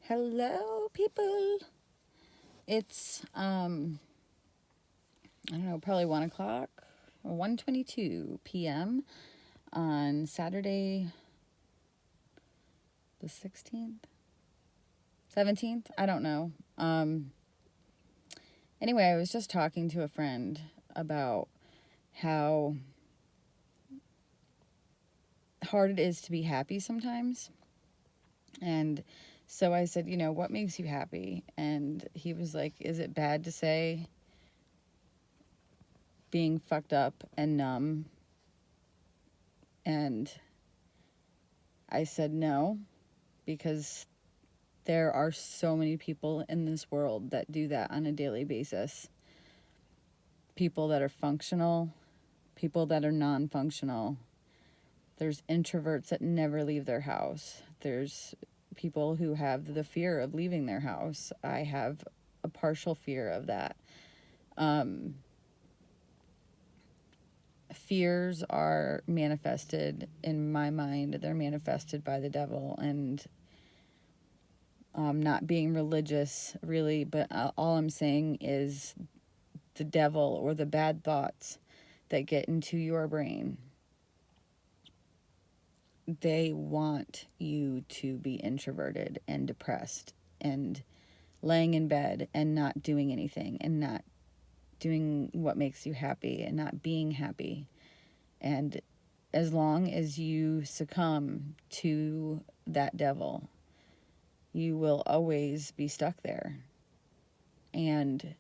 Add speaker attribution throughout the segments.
Speaker 1: Hello, people. It's I don't know, probably 1 o'clock, 1:22 p.m. on Saturday, the 16th, 17th. I don't know. Anyway, I was just talking to a friend about how hard it is to be happy sometimes, and so I said, what makes you happy? And he was like, is it bad to say being fucked up and numb? And I said no, because there are so many people in this world that do that on a daily basis. People that are functional, people that are non-functional. There's introverts that never leave their house. There's people who have the fear of leaving their house. I have a partial fear of that. Fears are manifested in my mind. They're manifested by the devil, and not being religious really, but all I'm saying is the devil or the bad thoughts that get into your brain. They want you to be introverted and depressed and laying in bed and not doing anything and not doing what makes you happy and not being happy. And as long as you succumb to that devil, you will always be stuck there. And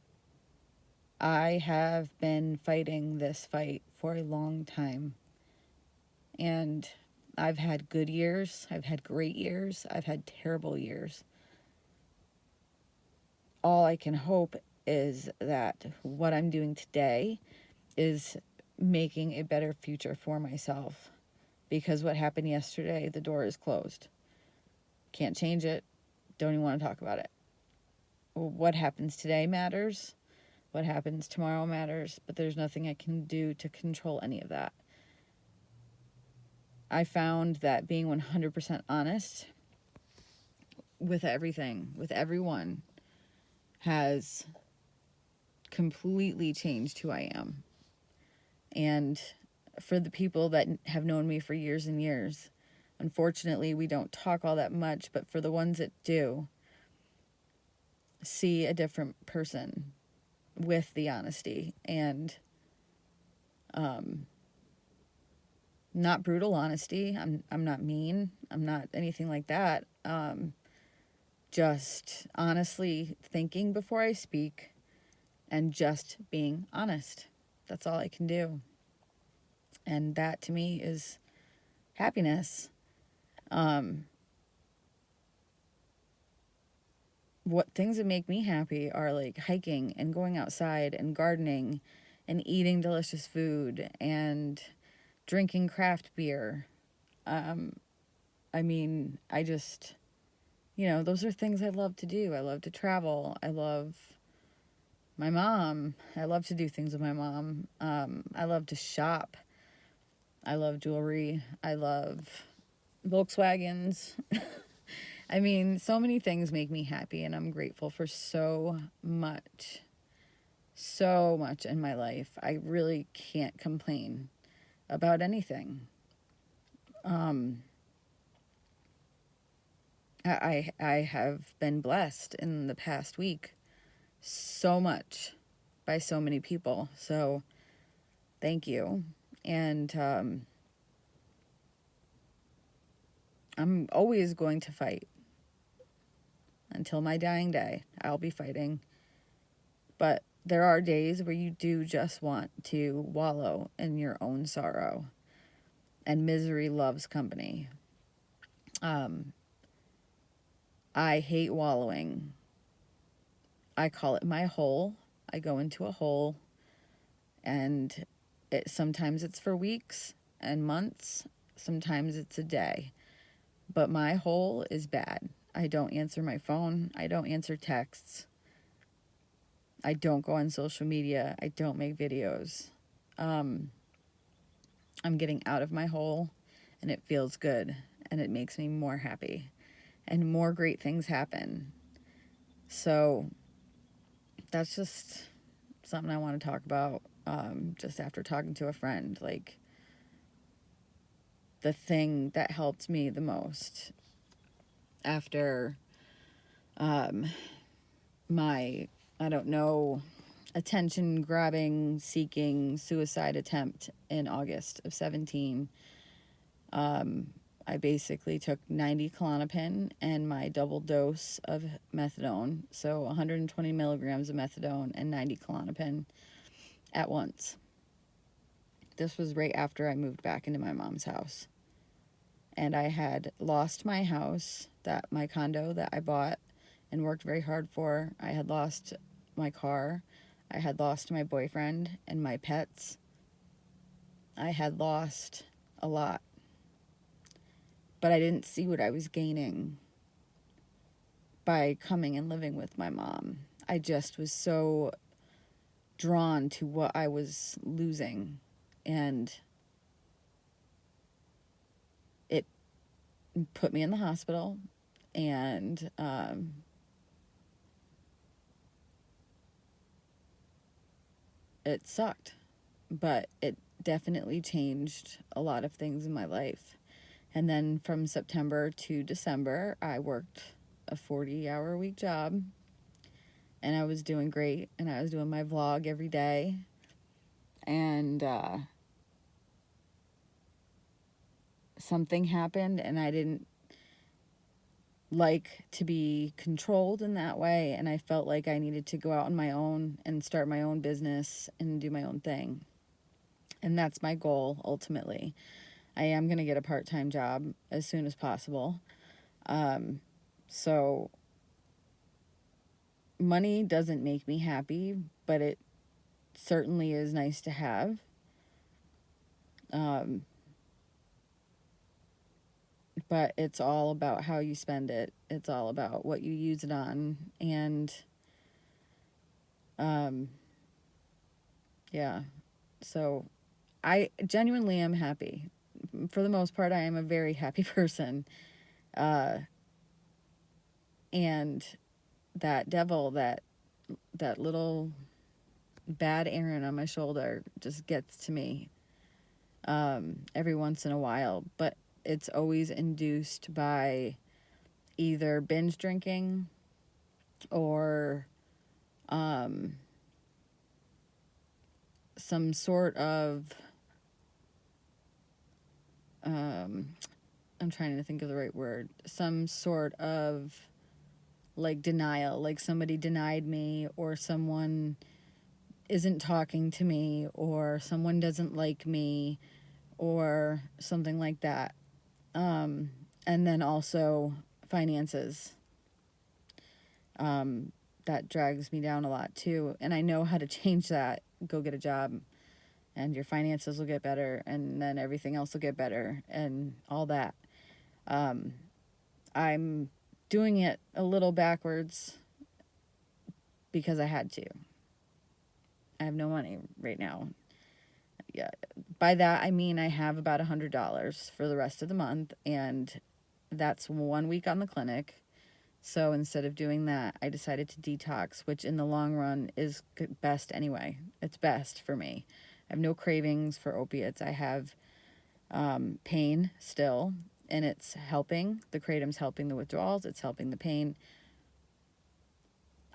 Speaker 1: I have been fighting this fight for a long time. And I've had good years, I've had great years, I've had terrible years. All I can hope is that what I'm doing today is making a better future for myself. Because what happened yesterday, the door is closed. Can't change it. Don't even want to talk about it. What happens today matters. What happens tomorrow matters. But there's nothing I can do to control any of that. I found that being 100% honest with everything, with everyone, has completely changed who I am. And for the people that have known me for years and years, unfortunately, we don't talk all that much, but for the ones that do, see a different person with the honesty and not brutal honesty. I'm not mean. I'm not anything like that. Just honestly thinking before I speak and just being honest. That's all I can do. And that to me is happiness. What things that make me happy are like hiking and going outside and gardening and eating delicious food and drinking craft beer. I mean, I just, those are things I love to do. I love to travel. I love my mom. I love to do things with my mom. I love to shop. I love jewelry. I love Volkswagens. I mean, so many things make me happy, and I'm grateful for so much in my life. I really can't complain about anything. I have been blessed in the past week so much by so many people. So thank you. And I'm always going to fight. Until my dying day, I'll be fighting. But there are days where you do just want to wallow in your own sorrow. And misery loves company. I hate wallowing. I call it my hole. I go into a hole, and sometimes it's for weeks and months. Sometimes it's a day. But my hole is bad. I don't answer my phone. I don't answer texts. I don't go on social media. I don't make videos. I'm getting out of my hole, and it feels good, and it makes me more happy. and more great things happen. So that's just something I want to talk about, just after talking to a friend. Like, the thing that helped me the most after my, I don't know, attention grabbing, seeking suicide attempt in August of 17. I basically took 90 Klonopin and my double dose of methadone, so 120 milligrams of methadone and 90 Klonopin at once. This was right after I moved back into my mom's house. And I had lost my house, my condo that I bought and worked very hard for. I had lost my car. I had lost my boyfriend and my pets. I had lost a lot. But I didn't see what I was gaining by coming and living with my mom. I just was so drawn to what I was losing. And it put me in the hospital. And it sucked. But it definitely changed a lot of things in my life. And then from September to December, I worked a 40-hour-a-week job. And I was doing great. And I was doing my vlog every day. And something happened, and I didn't like to be controlled in that way. And I felt like I needed to go out on my own and start my own business and do my own thing. And that's my goal, ultimately. I am going to get a part-time job as soon as possible. So money doesn't make me happy, but it certainly is nice to have. But it's all about how you spend it. It's all about what you use it on. And, yeah. So I genuinely am happy. For the most part, I am a very happy person. And that devil, that little bad Erin on my shoulder just gets to me every once in a while. But it's always induced by either binge drinking or some sort of I'm trying to think of the right word, some sort of like denial, like somebody denied me, or someone isn't talking to me, or someone doesn't like me, or something like that. And then also finances. That drags me down a lot too. And I know how to change that. Go get a job and your finances will get better, and then everything else will get better and all that. I'm doing it a little backwards because I had to. I have no money right now. Yeah, by that I mean I have about $100 for the rest of the month, and that's 1 week on the clinic. So instead of doing that, I decided to detox, which in the long run is best anyway. It's best for me. I have no cravings for opiates. I have pain still, and it's helping. The Kratom's helping the withdrawals. It's helping the pain.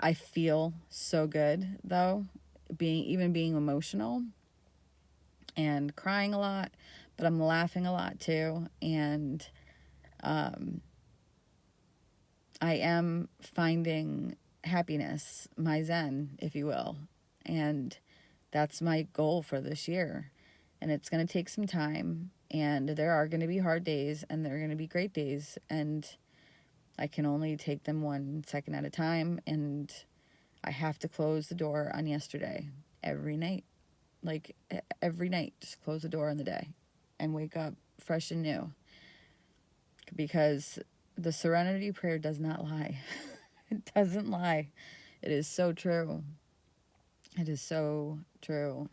Speaker 1: I feel so good, though, being emotional and crying a lot, but I'm laughing a lot too. And I am finding happiness, my zen, if you will. And that's my goal for this year. And it's going to take some time. And there are going to be hard days, and there are going to be great days. And I can only take them 1 second at a time. And I have to close the door on yesterday every night. Like every night, just close the door on the day and wake up fresh and new. Because the Serenity Prayer does not lie. It doesn't lie. It is so true. It is so true.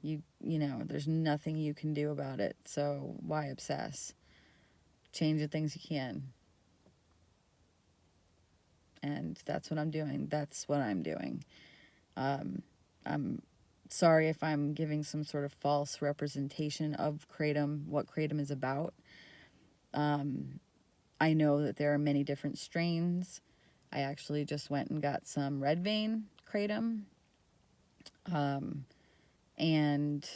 Speaker 1: You know, there's nothing you can do about it. So why obsess? Change the things you can. And that's what I'm doing. That's what I'm doing. I'm sorry if I'm giving some sort of false representation of Kratom, what Kratom is about. I know that there are many different strains. I actually just went and got some red vein Kratom. And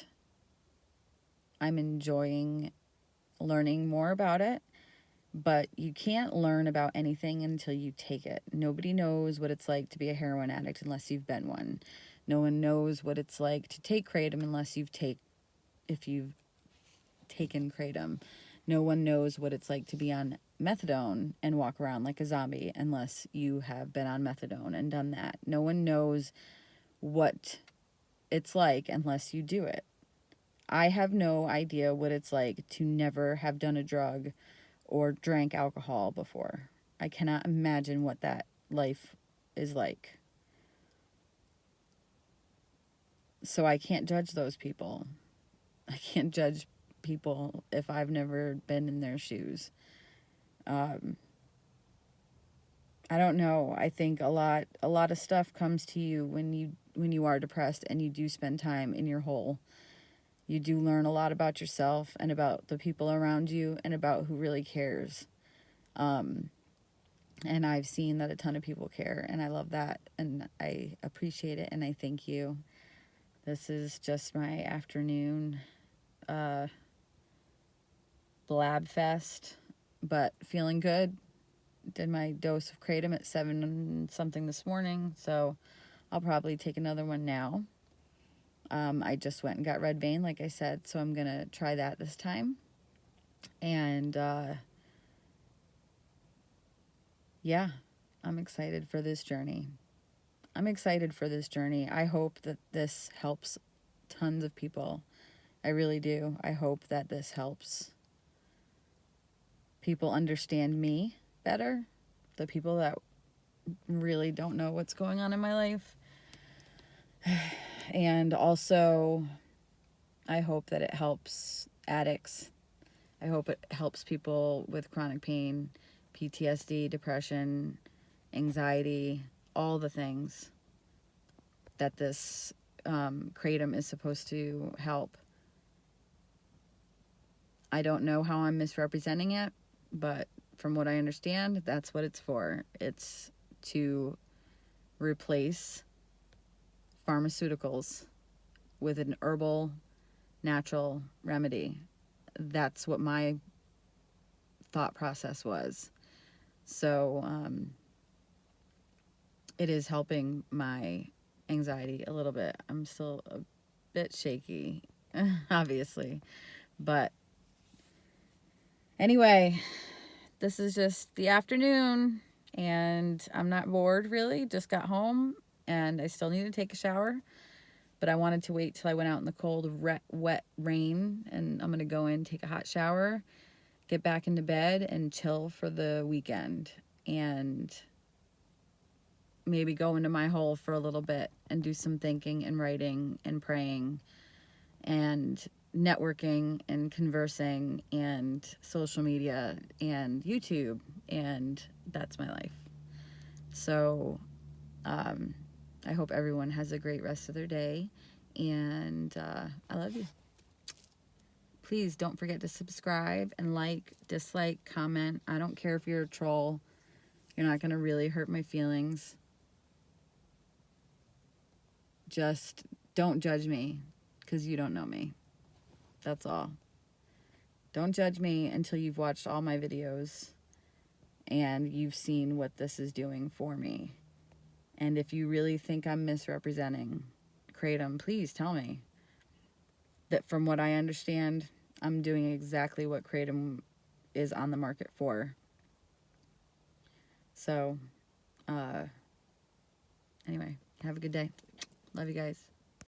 Speaker 1: I'm enjoying learning more about it. But you can't learn about anything until you take it. Nobody knows what it's like to be a heroin addict unless you've been one. No one knows what it's like to take Kratom unless if you've taken Kratom. No one knows what it's like to be on methadone and walk around like a zombie unless you have been on methadone and done that. No one knows what it's like unless you do it. I have no idea what it's like to never have done a drug or drank alcohol before. I cannot imagine what that life is like. So I can't judge those people. I can't judge people if I've never been in their shoes. I don't know. I think a lot of stuff comes to you when you are depressed and you do spend time in your hole. You do learn a lot about yourself and about the people around you and about who really cares. And I've seen that a ton of people care, and I love that, and I appreciate it, and I thank you. This is just my afternoon Blab fest, but feeling good. Did my dose of Kratom at 7 something this morning, so I'll probably take another one now. I just went and got red vein, like I said, so I'm going to try that this time. And, yeah, I'm excited for this journey. I hope that this helps tons of people. I really do. I hope that this helps people understand me better. The people that really don't know what's going on in my life. And also, I hope that it helps addicts. I hope it helps people with chronic pain, PTSD, depression, anxiety, all the things that this Kratom is supposed to help. I don't know how I'm misrepresenting it, but from what I understand, that's what it's for. It's to replace pharmaceuticals with an herbal, natural remedy. That's what my thought process was. So it is helping my anxiety a little bit. I'm still a bit shaky, obviously. But anyway, this is just the afternoon, and I'm not bored, really. Just got home, and I still need to take a shower. But I wanted to wait till I went out in the cold, wet rain, and I'm going to go in, take a hot shower, get back into bed, and chill for the weekend. And maybe go into my hole for a little bit and do some thinking and writing and praying and networking and conversing and social media and YouTube. And that's my life. So I hope everyone has a great rest of their day, and I love you. Please don't forget to subscribe and like, dislike, comment. I don't care if you're a troll. You're not going to really hurt my feelings. Just don't judge me because you don't know me. That's all. Don't judge me until you've watched all my videos and you've seen what this is doing for me. And if you really think I'm misrepresenting Kratom, please tell me that from what I understand, I'm doing exactly what Kratom is on the market for. So, anyway, have a good day. Love you guys.